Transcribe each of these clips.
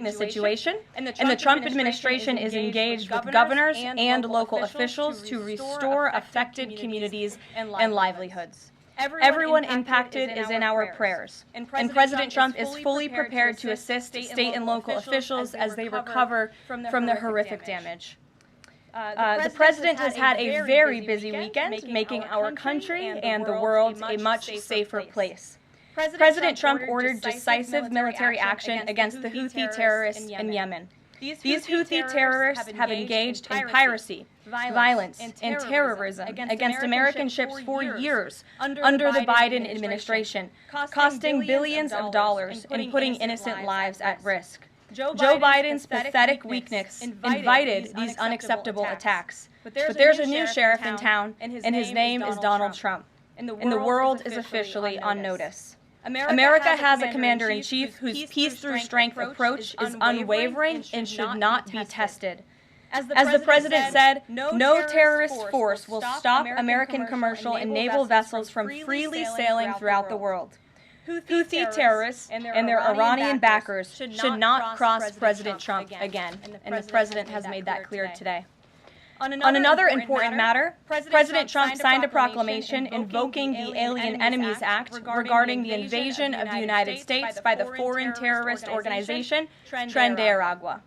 the situation, and the Trump administration is engaged with governors and local officials to restore affected communities and livelihoods. Everyone impacted is in our prayers, and President Trump is fully prepared to assist state and local officials as they recover from the horrific damage. The President has had a very busy weekend, making our country and the world a much safer place. President Trump ordered decisive military action against the Houthi terrorists in Yemen. These Houthi terrorists have engaged in piracy, violence, and terrorism against American ships for years under the Biden administration, costing billions of dollars and putting innocent lives at risk. Joe Biden's pathetic weakness invited these unacceptable attacks. But there's a new sheriff in town, and his name is Donald Trump. And the world is officially on notice. America has a commander-in-chief whose peace-through-strength approach is unwavering and should not be tested. As the President said, no terrorist force will stop American commercial and naval vessels from freely sailing throughout the world. Houthi terrorists and their Iranian backers should not cross President Trump again, and the President has made that clear today. On another important matter, President Trump signed a proclamation invoking the Alien Enemies Act regarding the invasion of the United States by the foreign terrorist organization Tren de Aragua.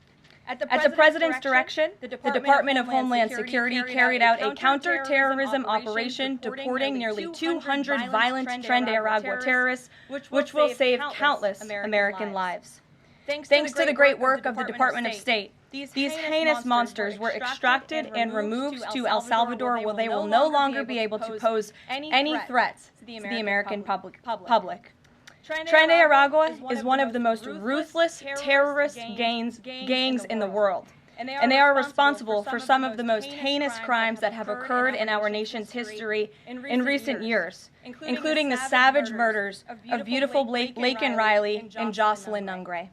At the President's direction, the Department of Homeland Security carried out a counter-terrorism operation deporting nearly 200 violent Tren de Aragua terrorists, which will save countless American lives. Thanks to the great work of the Department of State, these heinous monsters were extracted and removed to El Salvador, where they will no longer be able to pose any threats to the American public. Tren de Aragua is one of the most ruthless terrorist gangs in the world, and they are responsible for some of the most heinous crimes that have occurred in our nation's history in recent years, including the savage murders of beautiful Laken Riley and Jocelyn Nungray.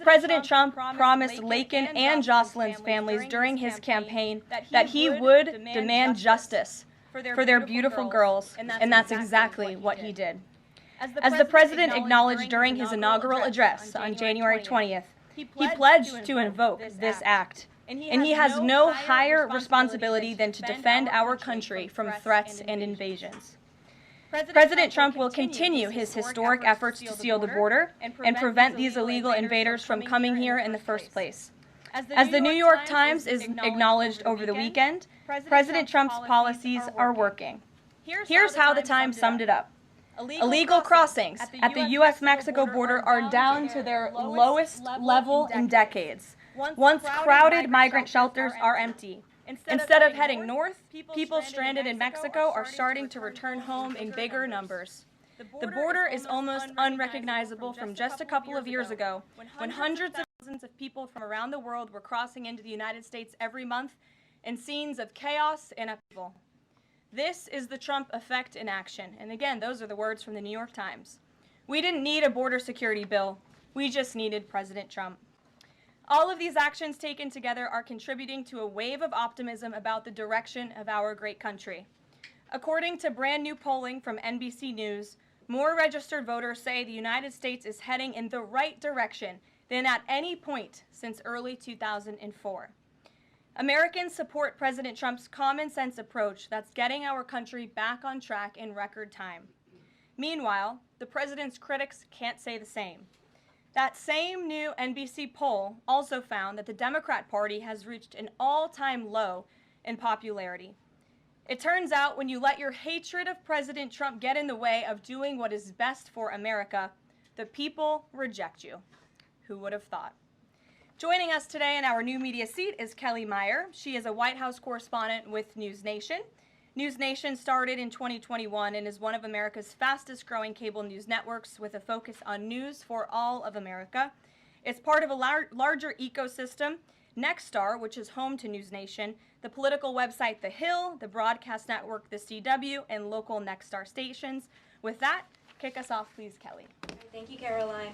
President Trump promised Laken and Jocelyn's families during his campaign that he would demand justice for their beautiful girls, and that's exactly what he did. As the President acknowledged during his inaugural address on January 20th, he pledged to invoke this act, and he has no higher responsibility than to defend our country from threats and invasions. President Trump will continue his historic efforts to seal the border and prevent these illegal invaders from coming here in the first place. As the New York Times is acknowledged over the weekend, President Trump's policies are working. Here's how the Times summed it up. Illegal crossings at the U.S.-Mexico border are down to their lowest level in decades. Once crowded migrant shelters are empty. Instead of heading north, people stranded in Mexico are starting to return home in bigger numbers. The border is almost unrecognizable from just a couple of years ago, when hundreds of thousands of people from around the world were crossing into the United States every month in scenes of chaos and upheaval. This is the Trump effect in action. And again, those are the words from the New York Times. We didn't need a border security bill. We just needed President Trump. All of these actions taken together are contributing to a wave of optimism about the direction of our great country. According to brand new polling from NBC News, more registered voters say the United States is heading in the right direction than at any point since early 2004. Americans support President Trump's common sense approach that's getting our country back on track in record time. Meanwhile, the president's critics can't say the same. That same new NBC poll also found that the Democrat Party has reached an all-time low in popularity. It turns out when you let your hatred of President Trump get in the way of doing what is best for America, the people reject you. Who would have thought? Joining us today in our new media seat is Kelly Meyer. She is a White House correspondent with News Nation. News Nation started in 2021 and is one of America's fastest growing cable news networks with a focus on news for all of America. It's part of a larger ecosystem, Nexstar, which is home to News Nation, the political website The Hill, the broadcast network The CW, and local Nexstar stations. With that, kick us off, please, Kelly. Thank you, Caroline.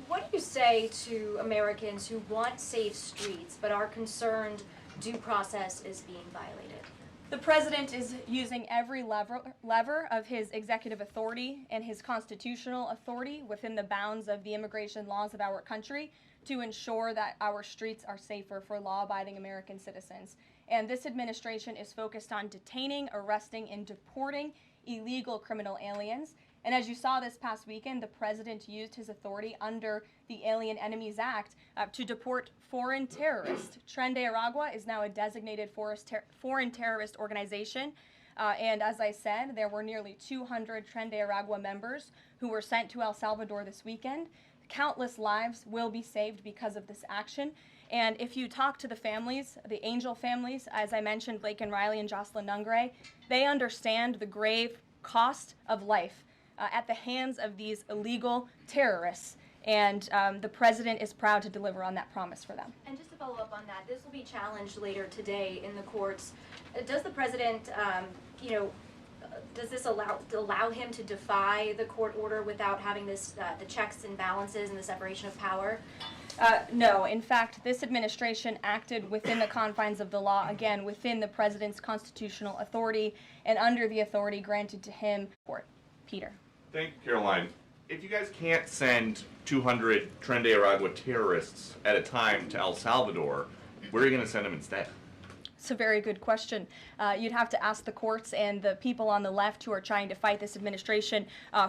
What do you say to Americans who want safe streets but are concerned due process is being violated? The president is using every lever of his executive authority and his constitutional authority within the bounds of the immigration laws of our country to ensure that our streets are safer for law-abiding American citizens. And this administration is focused on detaining, arresting, and deporting illegal criminal aliens. And as you saw this past weekend, the president used his authority under the Alien Enemies Act to deport foreign terrorists. Tren de Aragua is now a designated foreign terrorist organization. And as I said, there were nearly 200 Tren de Aragua members who were sent to El Salvador this weekend. Countless lives will be saved because of this action. And if you talk to the families, the Angel families, as I mentioned, Blake and Riley and Jocelyn Nungray, they understand the grave cost of life at the hands of these illegal terrorists. And the president is proud to deliver on that promise for them. And just to follow up on that, this will be challenged later today in the courts. Does the president, does this allow him to defy the court order without having this the checks and balances and the separation of power? No. In fact, this administration acted within the confines of the law, again, within the president's constitutional authority and under the authority granted to him. Peter. Thank you, Caroline. If you guys can't send 200 Tren de Aragua terrorists at a time to El Salvador, where are you going to send them instead? It's a very good question. You'd have to ask the courts and the people on the left who are trying to fight this administration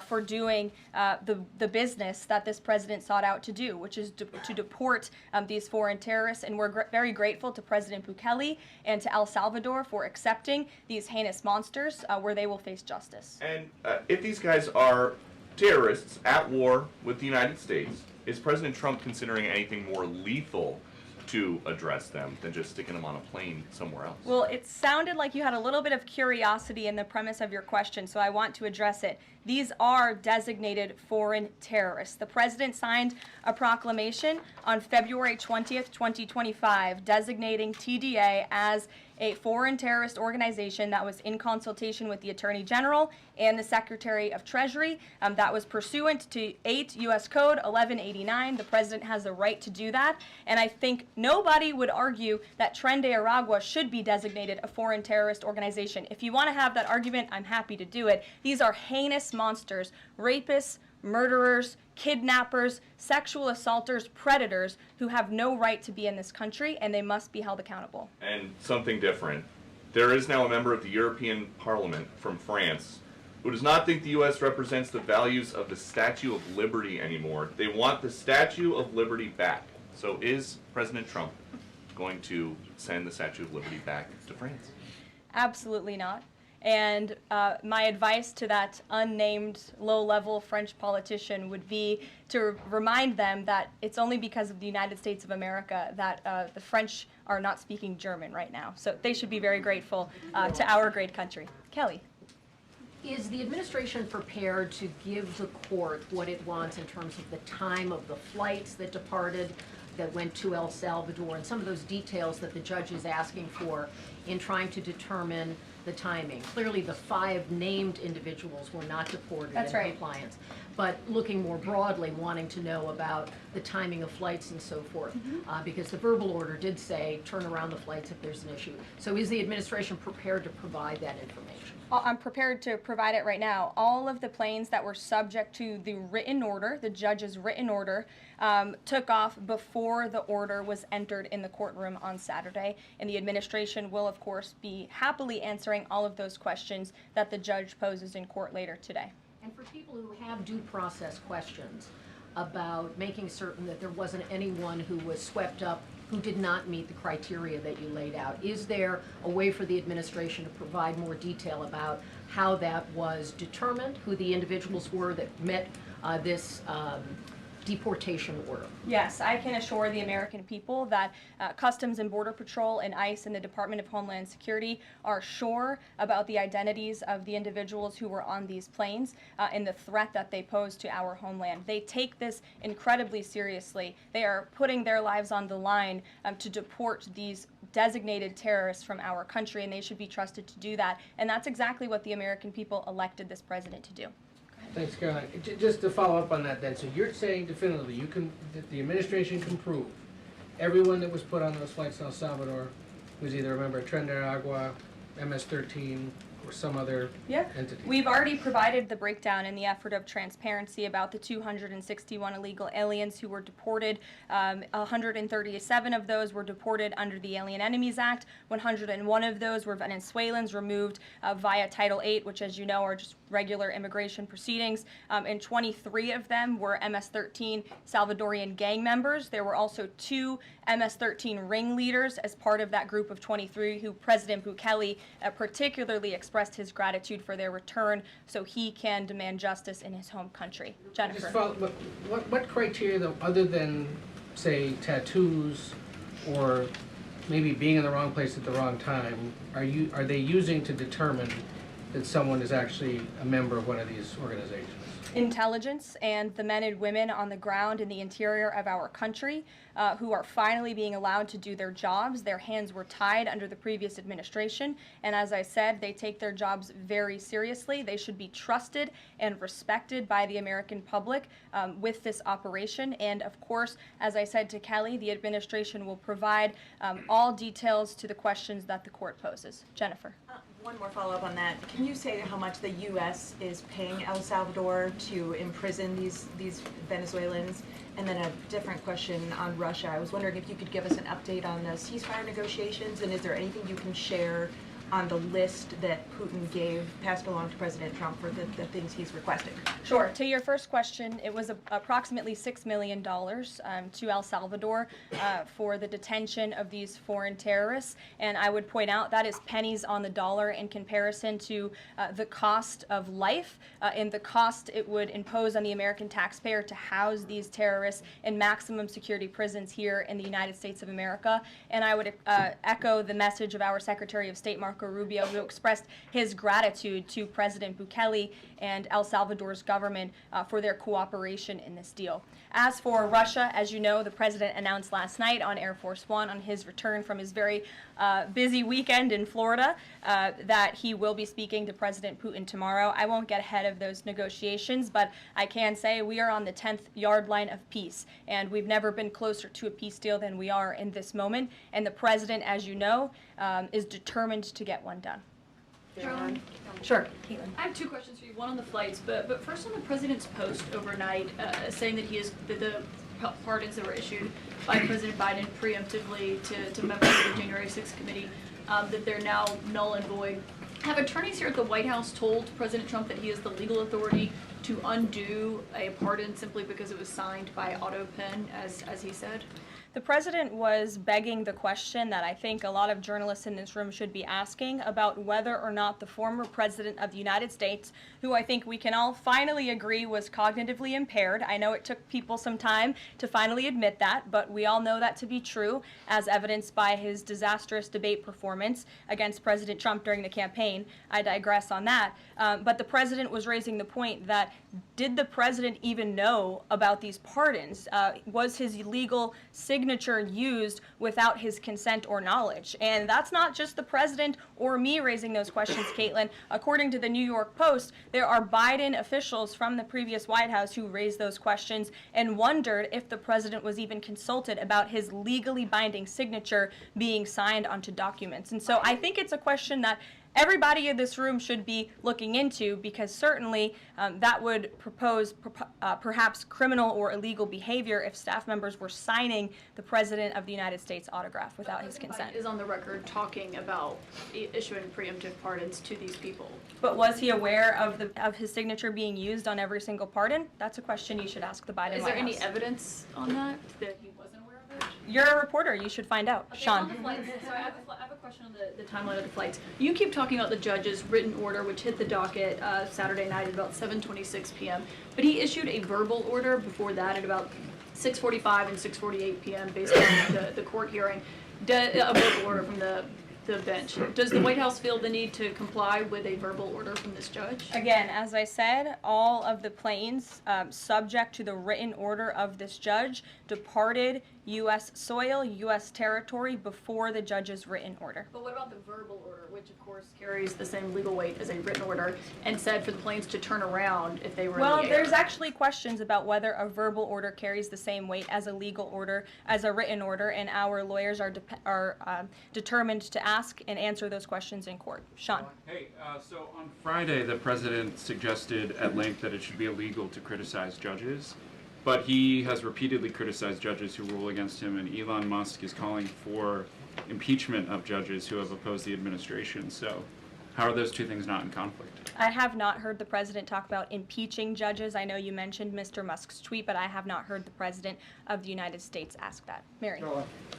for doing the business that this president sought out to do, which is to deport these foreign terrorists. And we're very grateful to President Bukele and to El Salvador for accepting these heinous monsters where they will face justice. And if these guys are terrorists at war with the United States, is President Trump considering anything more lethal to address them than just sticking them on a plane somewhere else? Well, it sounded like you had a little bit of curiosity in the premise of your question, so I want to address it. These are designated foreign terrorists. The president signed a proclamation on February 20th, 2025, designating TDA as a foreign terrorist organization that was in consultation with the Attorney General and the Secretary of Treasury. That was pursuant to 8 U.S. Code 1189. The president has the right to do that, and I think nobody would argue that Tren de Aragua should be designated a foreign terrorist organization. If you want to have that argument, I'm happy to do it. These are heinous monsters, rapists, murderers, kidnappers, sexual assaulters, predators who have no right to be in this country, and they must be held accountable. And something different. There is now a member of the European Parliament from France who does not think the U.S. represents the values of the Statue of Liberty anymore. They want the Statue of Liberty back. So is President Trump going to send the Statue of Liberty back to France? Absolutely not. And my advice to that unnamed low-level French politician would be to remind them that it's only because of the United States of America that the French are not speaking German right now. So they should be very grateful to our great country. Kelly. Is the administration prepared to give the court what it wants in terms of the time of the flights that departed, that went to El Salvador, and some of those details that the judge is asking for in trying to determine the timing? Clearly, the 5 named individuals were not deported in compliance, but looking more broadly, wanting to know about the timing of flights and so forth, because the verbal order did say turn around the flights if there's an issue. So is the administration prepared to provide that information? I'm prepared to provide it right now. All of the planes that were subject to the written order, the judge's written order, took off before the order was entered in the courtroom on Saturday. And the administration will, of course, be happily answering all of those questions that the judge poses in court later today. And for people who have due process questions about making certain that there wasn't anyone who was swept up who did not meet the criteria that you laid out, is there a way for the administration to provide more detail about how that was determined, who the individuals were that met this deportation order? Yes, I can assure the American people that Customs and Border Patrol and ICE and the Department of Homeland Security are sure about the identities of the individuals who were on these planes and the threat that they pose to our homeland. They take this incredibly seriously. They are putting their lives on the line to deport these designated terrorists from our country, and they should be trusted to do that. And that's exactly what the American people elected this president to do. Thanks, Caroline. Just to follow up on that then, so you're saying definitively that the administration can prove everyone that was put on those flights to El Salvador was either a member of Tren de Aragua, MS-13, or some other entity? We've already provided the breakdown in the effort of transparency about the 261 illegal aliens who were deported. 137 of those were deported under the Alien Enemies Act. 101 of those were Venezuelans removed via Title VIII, which, as you know, are just regular immigration proceedings. And 23 of them were MS-13 Salvadorian gang members. There were also 2 MS-13 ringleaders as part of that group of 23 who President Bukele particularly expressed his gratitude for their return so he can demand justice in his home country. Jennifer. Just follow, what criteria, though, other than, say, tattoos or maybe being in the wrong place at the wrong time, are they using to determine that someone is actually a member of one of these organizations? Intelligence and the men and women on the ground in the interior of our country who are finally being allowed to do their jobs. Their hands were tied under the previous administration, and as I said, they take their jobs very seriously. They should be trusted and respected by the American public with this operation, and of course, as I said to Kelly, the administration will provide all details to the questions that the court poses. Jennifer. One more follow-up on that. Can you say how much the U.S. is paying El Salvador to imprison these Venezuelans? And then a different question on Russia. I was wondering if you could give us an update on the ceasefire negotiations, and is there anything you can share on the list that Putin passed along to President Trump for the things he's requesting? Sure. To your first question, it was approximately $6 million to El Salvador for the detention of these foreign terrorists. And I would point out that is pennies on the dollar in comparison to the cost of life and the cost it would impose on the American taxpayer to house these terrorists in maximum security prisons here in the United States of America. And I would echo the message of our Secretary of State, Marco Rubio, who expressed his gratitude to President Bukele and El Salvador's government for their cooperation in this deal. As for Russia, as you know, the president announced last night on Air Force One on his return from his very busy weekend in Florida that he will be speaking to President Putin tomorrow. I won't get ahead of those negotiations, but I can say we are on the 10th yard line of peace, and we've never been closer to a peace deal than we are in this moment. And the president, as you know, is determined to get one done. Carolyn? Sure, Caitlin. I have 2 questions for you, one on the flights, but first on the president's post overnight saying that the pardons that were issued by President Biden preemptively to members of the January 6th committee, that they're now null and void. Have attorneys here at the White House told President Trump that he has the legal authority to undo a pardon simply because it was signed by auto pen, as he said? The president was begging the question that I think a lot of journalists in this room should be asking about whether or not the former president of the United States, who I think we can all finally agree was cognitively impaired. I know it took people some time to finally admit that, but we all know that to be true, as evidenced by his disastrous debate performance against President Trump during the campaign. I digress on that. But the president was raising the point that did the president even know about these pardons? Was his legal signature used without his consent or knowledge? And that's not just the president or me raising those questions, Caitlin. According to the New York Post, there are Biden officials from the previous White House who raised those questions and wondered if the president was even consulted about his legally binding signature being signed onto documents. And so I think it's a question that everybody in this room should be looking into, because certainly that would propose perhaps criminal or illegal behavior if staff members were signing the President of the United States autograph without his consent. Biden is on the record talking about issuing preemptive pardons to these people. But was he aware of his signature being used on every single pardon? That's a question you should ask the Biden Is White there any House. evidence on that he wasn't aware of it? You're a reporter. You should find out. Okay, Sean. on the flights, so I have a question on the timeline of the flights. You keep talking about the judge's written order, which hit the docket Saturday night at about 7:26 p.m., but he issued a verbal order before that at about 6:45 and 6:48 p.m. based on the court hearing, a verbal order from the bench. Does the White House feel the need to comply with a verbal order from this judge? Again, as I said, all of the planes subject to the written order of this judge departed U.S. soil, U.S. territory before the judge's written order. But what about the verbal order, which of course carries the same legal weight as a written order, and said for the planes to turn around if they were Well, in the air? there's actually questions about whether a verbal order carries the same weight as a legal order, as a written order, and our lawyers are determined to ask and answer those questions in court. Sean. Hey, so on Friday, the president suggested at length that it should be illegal to criticize judges, but he has repeatedly criticized judges who rule against him, and Elon Musk is calling for impeachment of judges who have opposed the administration. So how are those two things not in conflict? I have not heard the president talk about impeaching judges. I know you mentioned Mr. Musk's tweet, but I have not heard the president of the United States ask that. Mary.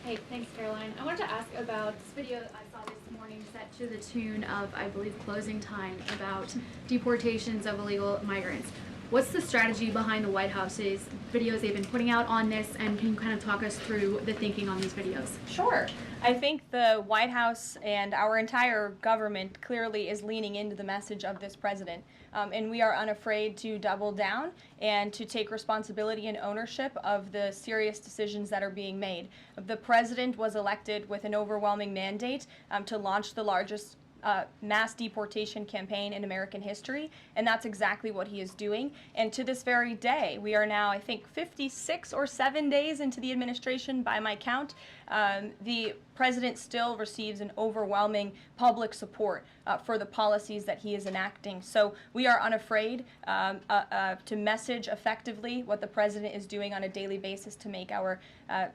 Hey, thanks, Caroline. I wanted to ask about this video I saw this morning set to the tune of, I believe, Closing Time, about deportations of illegal migrants. What's the strategy behind the White House's videos they've been putting out on this, and can you kind of talk us through the thinking on these videos? Sure. I think the White House and our entire government clearly is leaning into the message of this president. And we are unafraid to double down and to take responsibility and ownership of the serious decisions that are being made. The president was elected with an overwhelming mandate to launch the largest mass deportation campaign in American history, and that's exactly what he is doing. And to this very day, we are now, I think, 56 or 7 days into the administration by my count. The president still receives an overwhelming public support for the policies that he is enacting. So we are unafraid to message effectively what the president is doing on a daily basis to make our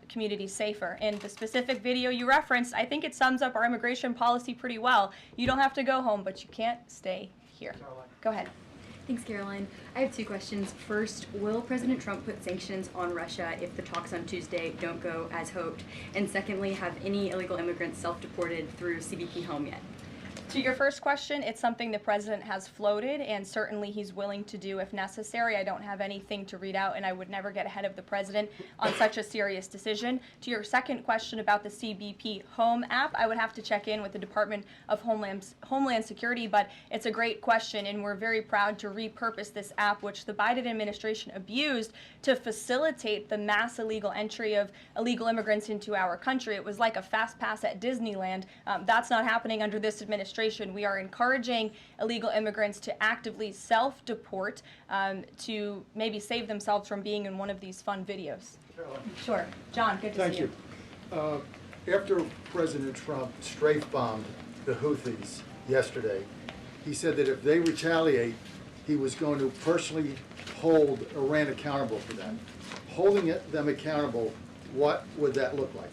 communities safer. And the specific video you referenced, I think it sums up our immigration policy pretty well. You don't have to go home, but you can't stay here. Go ahead. Thanks, Caroline. I have two questions. First, will President Trump put sanctions on Russia if the talks on Tuesday don't go as hoped? And secondly, have any illegal immigrants self-deported through CBP home yet? To your first question, it's something the president has floated, and certainly he's willing to do if necessary. I don't have anything to read out, and I would never get ahead of the president on such a serious decision. To your second question about the CBP Home app, I would have to check in with the Department of Homeland Security, but it's a great question, and we're very proud to repurpose this app, which the Biden administration abused to facilitate the mass illegal entry of illegal immigrants into our country. It was like a fast pass at Disneyland. That's not happening under this administration. We are encouraging illegal immigrants to actively self-deport to maybe save themselves from being in one of these fun videos. Sure. John, good to see you. Thank you. After President Trump strafe-bombed the Houthis yesterday, he said that if they retaliate, he was going to personally hold Iran accountable for that. Holding them accountable, what would that look like?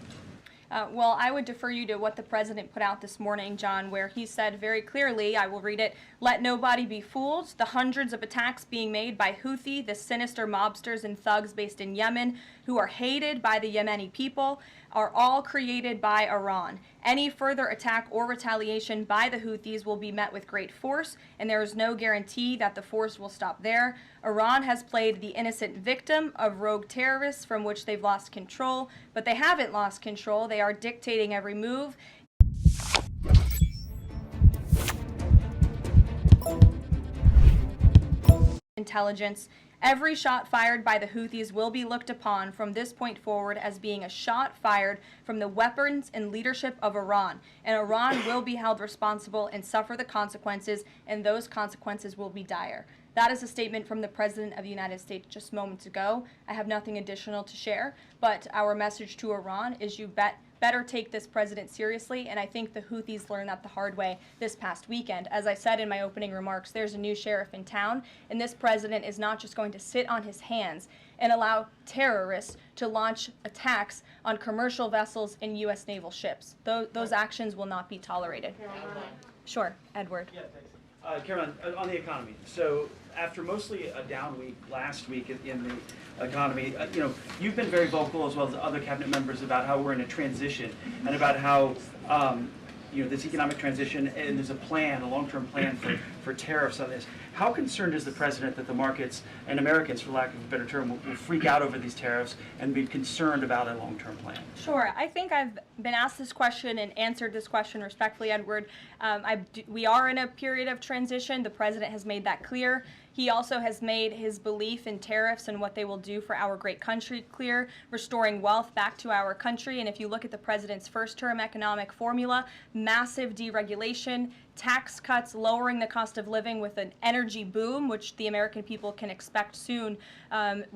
Well, I would defer you to what the president put out this morning, John, where he said very clearly, I will read it, "Let nobody be fooled. The hundreds of attacks being made by Houthi, the sinister mobsters and thugs based in Yemen, who are hated by the Yemeni people, are all created by Iran. Any further attack or retaliation by the Houthis will be met with great force, and there is no guarantee that the force will stop there. Iran has played the innocent victim of rogue terrorists from which they've lost control, but they haven't lost control. They are dictating every move." Intelligence. Every shot fired by the Houthis will be looked upon from this point forward as being a shot fired from the weapons and leadership of Iran. And Iran will be held responsible and suffer the consequences, and those consequences will be dire. That is a statement from the President of the United States just moments ago. I have nothing additional to share, but our message to Iran is you better take this president seriously, and I think the Houthis learned that the hard way this past weekend. As I said in my opening remarks, there's a new sheriff in town, and this president is not just going to sit on his hands and allow terrorists to launch attacks on commercial vessels and U.S. naval ships. Those actions will not be tolerated. Sure, Edward. Yeah, thanks. Caroline, on the economy. So after mostly a down week last week in the economy, you've been very vocal as well as other cabinet members about how we're in a transition and about how this economic transition, and there's a plan, a long-term plan for for tariffs on this. How concerned is the president that the markets and Americans, for lack of a better term, will freak out over these tariffs and be concerned about a long-term plan? Sure. I think I've been asked this question and answered this question respectfully, Edward. We are in a period of transition. The president has made that clear. He also has made his belief in tariffs and what they will do for our great country clear, restoring wealth back to our country. And if you look at the president's first-term economic formula, massive deregulation, tax cuts, lowering the cost of living with an energy boom, which the American people can expect soon.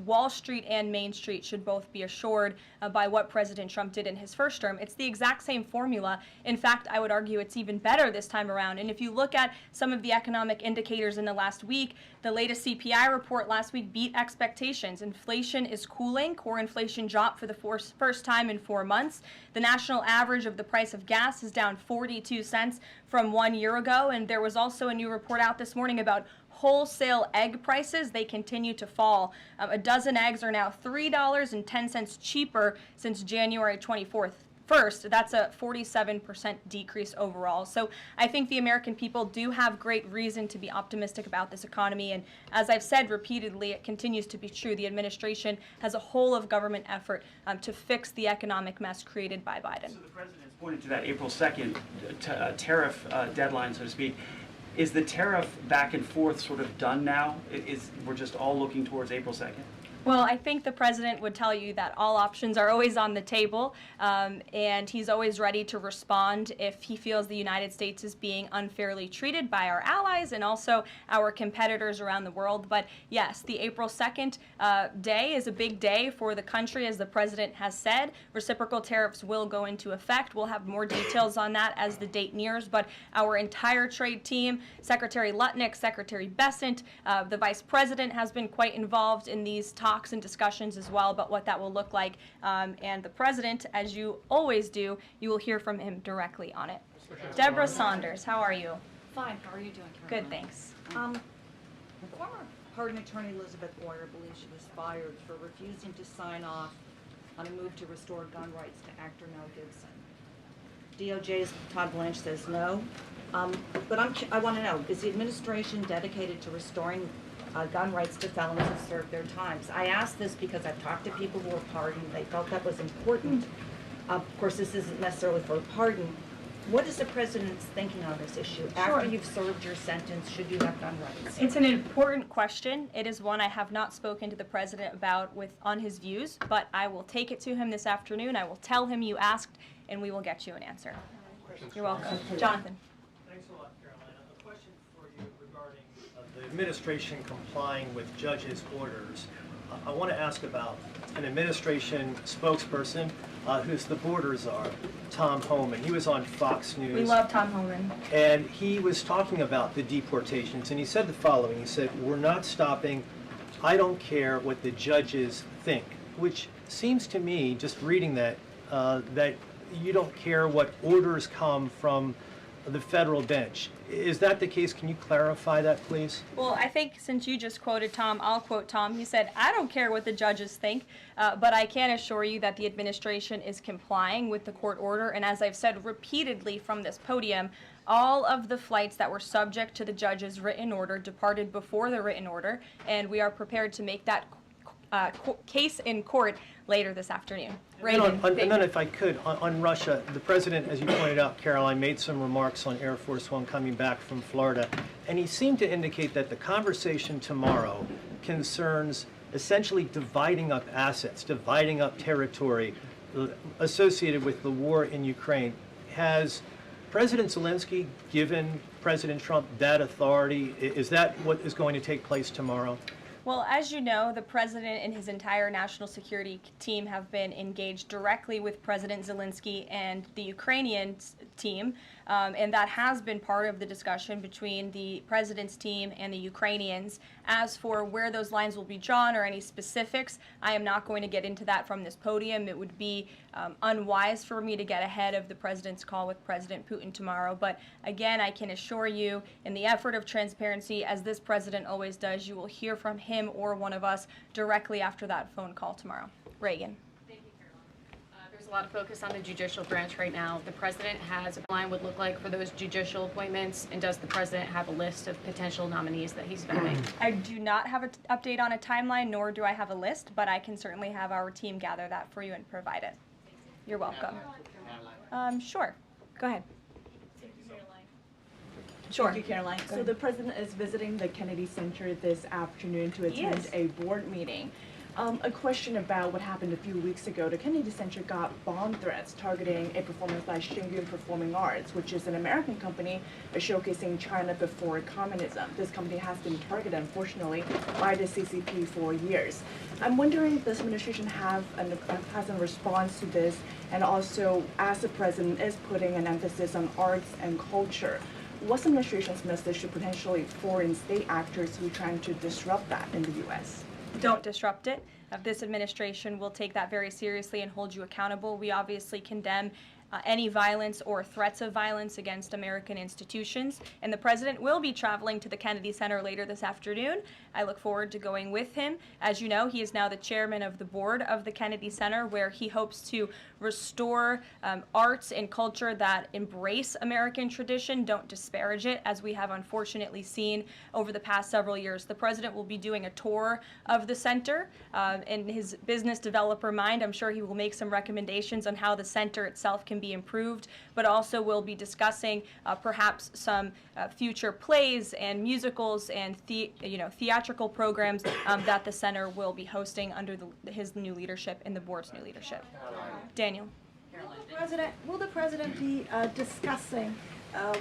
Wall Street and Main Street should both be assured by what President Trump did in his first term. It's the exact same formula. In fact, I would argue it's even better this time around. And if you look at some of the economic indicators in the last week, the latest CPI report last week beat expectations. Inflation is cooling. Core inflation dropped for the first time in 4 months. The national average of the price of gas is down 42 cents from 1 year ago. And there was also a new report out this morning about wholesale egg prices. They continue to fall. A dozen eggs are now $3.10 cheaper since January 24th. First, that's a 47% decrease overall. So I think the American people do have great reason to be optimistic about this economy. And as I've said repeatedly, it continues to be true. The administration has a whole of government effort to fix the economic mess created by Biden. So the president's pointed to that April 2nd tariff deadline, so to speak. Is the tariff back and forth sort of done now? We're just all looking towards April 2nd? Well, I think the president would tell you that all options are always on the table, and he's always ready to respond if he feels the United States is being unfairly treated by our allies and also our competitors around the world. But yes, the April 2nd day is a big day for the country, as the president has said. Reciprocal tariffs will go into effect. We'll have more details on that as the date nears, but our entire trade team, Secretary Lutnick, Secretary Bessent, the vice president has been quite involved in these talks and discussions as well about what that will look like. And the president, as you always do, you will hear from him directly on it. Deborah Saunders, how are you? Fine. How are you doing, Caroline? Good, thanks. Former pardon attorney Elizabeth Boyer believes she was fired for refusing to sign off on a move to restore gun rights to actor Mel Gibson. DOJ's Todd Blanche says no. But I want to know, is the administration dedicated to restoring gun rights to felons who served their times? I ask this because I've talked to people who were pardoned. They felt that was important. Of course, this isn't necessarily for a pardon. What is the president's thinking on this issue? After you've served your sentence, should you have gun rights? It's an important question. It is one I have not spoken to the president about on his views, but I will take it to him this afternoon. I will tell him you asked, and we will get you an answer. You're welcome. Jonathan. Thanks a lot, Carolina. A question for you regarding the administration complying with judges' orders. I want to ask about an administration spokesperson who's the border czar, Tom Homan. He was on Fox News. We love Tom Homan. And he was talking about the deportations, and he said the following. He said, "We're not stopping. I don't care what the judges think," which seems to me, just reading that, that you don't care what orders come from the federal bench. Is that the case? Can you clarify that, please? Well, I think since you just quoted Tom, I'll quote Tom. He said, "I don't care what the judges think, but I can assure you that the administration is complying with the court order." And as I've said repeatedly from this podium, all of the flights that were subject to the judge's written order departed before the written order, and we are prepared to make that case in court later this afternoon. And then if I could, on Russia, the president, as you pointed out, Caroline, made some remarks on Air Force One coming back from Florida, and he seemed to indicate that the conversation tomorrow concerns essentially dividing up assets, dividing up territory associated with the war in Ukraine. Has President Zelensky given President Trump that authority? Is that what is going to take place tomorrow? Well, as you know, the president and his entire national security team have been engaged directly with President Zelensky and the Ukrainian team, and that has been part of the discussion between the president's team and the Ukrainians. As for where those lines will be drawn or any specifics, I am not going to get into that from this podium. It would be unwise for me to get ahead of the president's call with President Putin tomorrow. But again, I can assure you, in the effort of transparency, as this president always does, you will hear from him or one of us directly after that phone call tomorrow. Reagan. Thank you, Caroline. There's a lot of focus on the judicial branch right now. The president has a line would look like for those judicial appointments, and does the president have a list of potential nominees that he's vetting? I do not have an update on a timeline, nor do I have a list, but I can certainly have our team gather that for you and provide it. You're welcome. Sure. Go ahead. Sure. Thank you, Caroline. So the president is visiting the Kennedy Center this afternoon to attend a board meeting. A question about what happened a few weeks ago. The Kennedy Center got bomb threats targeting a performance by Shingyun Performing Arts, which is an American company showcasing China before communism. This company has been targeted, unfortunately, by the CCP for years. I'm wondering if this administration has a response to this, and also as the president is putting an emphasis on arts and culture, what's the administration's message to potentially foreign state actors who are trying to disrupt that in the U.S.? Don't disrupt it. This administration will take that very seriously and hold you accountable. We obviously condemn any violence or threats of violence against American institutions, and the president will be traveling to the Kennedy Center later this afternoon. I look forward to going with him. As you know, he is now the chairman of the board of the Kennedy Center, where he hopes to restore arts and culture that embrace American tradition, don't disparage it, as we have unfortunately seen over the past several years. The president will be doing a tour of the center. In his business developer mind, I'm sure he will make some recommendations on how the center itself can be improved, but also we'll be discussing perhaps some future plays and musicals and theatrical programs that the center will be hosting under his new leadership and the board's new leadership. Daniel. Will the president be discussing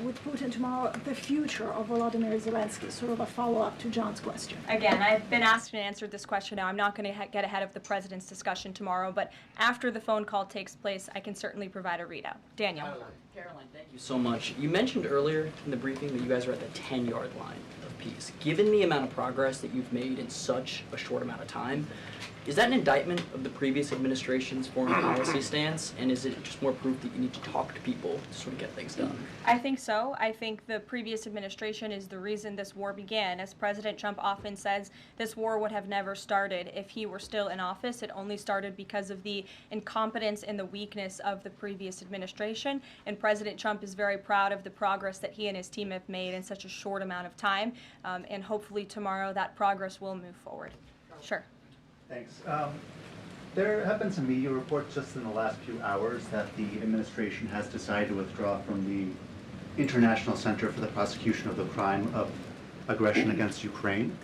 with Putin tomorrow the future of Volodymyr Zelensky, sort of a follow-up to John's question? Again, I've been asked and answered this question now. I'm not going to get ahead of the president's discussion tomorrow, but after the phone call takes place, I can certainly provide a readout. Daniel. Caroline, thank you so much. You mentioned earlier in the briefing that you guys are at the 10-yard line of peace. Given the amount of progress that you've made in such a short amount of time, is that an indictment of the previous administration's foreign policy stance, and is it just more proof that you need to talk to people to sort of get things done? I think so. I think the previous administration is the reason this war began. As President Trump often says, this war would have never started if he were still in office. It only started because of the incompetence and the weakness of the previous administration, and President Trump is very proud of the progress that he and his team have made in such a short amount of time, and hopefully tomorrow that progress will move forward. Sure. Thanks. There have been some media reports just in the last few hours that the administration has decided to withdraw from the International Center for the Prosecution of the Crime of Aggression against Ukraine,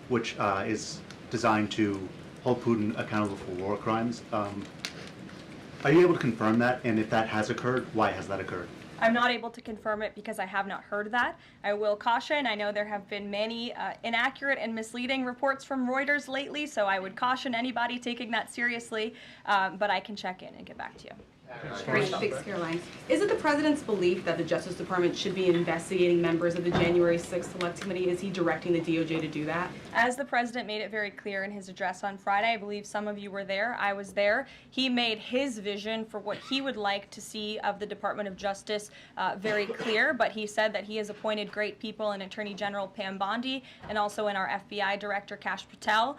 which is designed to hold Putin accountable for war crimes. Are you able to confirm that? And if that has occurred, why has that occurred? I'm not able to confirm it because I have not heard that. I will caution, I know there have been many inaccurate and misleading reports from Reuters lately, so I would caution anybody taking that seriously, but I can check in and get back to you. Great, thanks, Caroline. Is it the president's belief that the Justice Department should be investigating members of the January 6th Select Committee? Is he directing the DOJ to do that? As the president made it very clear in his address on Friday, I believe some of you were there, I was there, he made his vision for what he would like to see of the Department of Justice very clear, but he said that he has appointed great people in Attorney General Pam Bondi and also in our FBI Director Kash Patel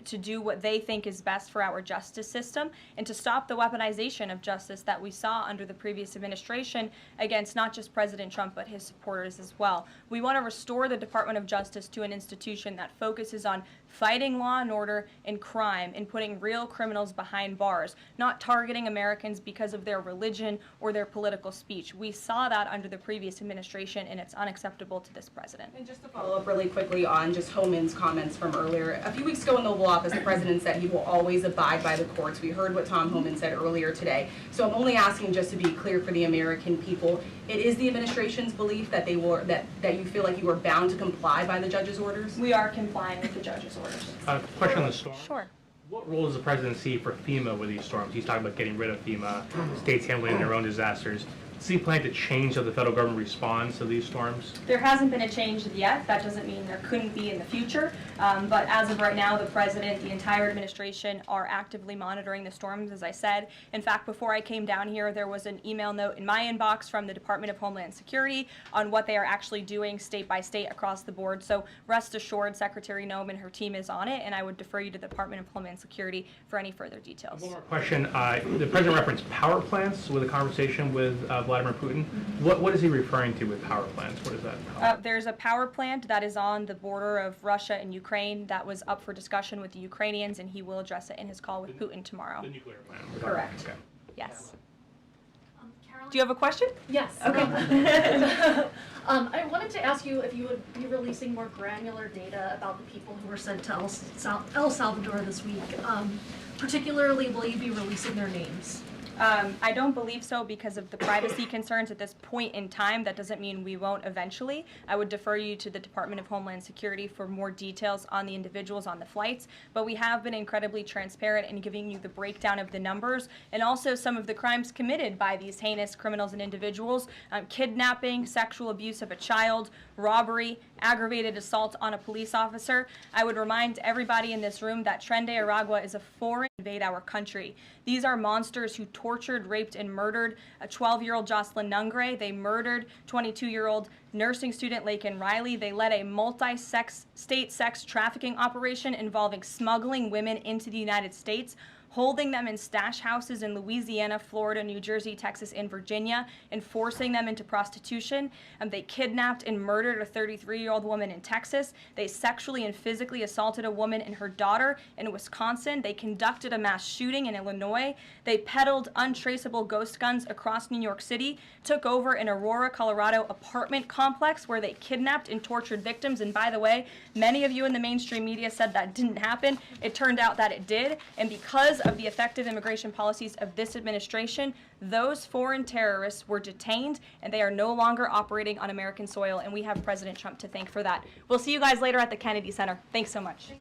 to do what they think is best for our justice system and to stop the weaponization of justice that we saw under the previous administration against not just President Trump but his supporters as well. We want to restore the Department of Justice to an institution that focuses on fighting law and order and crime and putting real criminals behind bars, not targeting Americans because of their religion or their political speech. We saw that under the previous administration, and it's unacceptable to this president. And just to follow up really quickly on just Homan's comments from earlier. A few weeks ago in the Oval Office, the president said he will always abide by the courts. We heard what Tom Homan said earlier today. So I'm only asking just to be clear for the American people. It is the administration's belief that that you feel like you are bound to comply by the judge's orders? We are complying with the judge's orders. Question on the storm. Sure. What role does the president see for FEMA with these storms? He's talking about getting rid of FEMA, states handling their own disasters. Is he planning to change how the federal government responds to these storms? There hasn't been a change yet. That doesn't mean there couldn't be in the future. But as of right now, the president, the entire administration are actively monitoring the storms, as I said. In fact, before I came down here, there was an email note in my inbox from the Department of Homeland Security on what they are actually doing state by state across the board. So rest assured, Secretary Noem and her team is on it, and I would defer you to the Department of Homeland Security for any further details. One more question. The president referenced power plants with a conversation with Vladimir Putin. What is he referring to with power plants? What is that? There's a power plant that is on the border of Russia and Ukraine that was up for discussion with the Ukrainians, and he will address it in his call with Putin tomorrow. The nuclear plant. Correct. Okay. Yes. Do you have a question? Yes. Okay. I wanted to ask you if you would be releasing more granular data about the people who were sent to El Salvador this week. Particularly, will you be releasing their names? I don't believe so because of the privacy concerns at this point in time. That doesn't mean we won't eventually. I would defer you to the Department of Homeland Security for more details on the individuals on the flights, but we have been incredibly transparent in giving you the breakdown of the numbers and also some of the crimes committed by these heinous criminals and individuals: kidnapping, sexual abuse of a child, robbery, aggravated assault on a police officer. I would remind everybody in this room that Tren de Aragua is a foreign invade our country. These are monsters who tortured, raped, and murdered a 12-year-old Jocelyn Nungre. They murdered 22-year-old nursing student Laken Riley. They led a multi-state sex trafficking operation involving smuggling women into the United States, holding them in stash houses in Louisiana, Florida, New Jersey, Texas, and Virginia, and forcing them into prostitution. They kidnapped and murdered a 33-year-old woman in Texas. They sexually and physically assaulted a woman and her daughter in Wisconsin. They conducted a mass shooting in Illinois. They peddled untraceable ghost guns across New York City, took over an Aurora, Colorado apartment complex where they kidnapped and tortured victims. And by the way, many of you in the mainstream media said that didn't happen. It turned out that it did. And because of the effective immigration policies of this administration, those foreign terrorists were detained and they are no longer operating on American soil, and we have President Trump to thank for that. We'll see you guys later at the Kennedy Center. Thanks so much.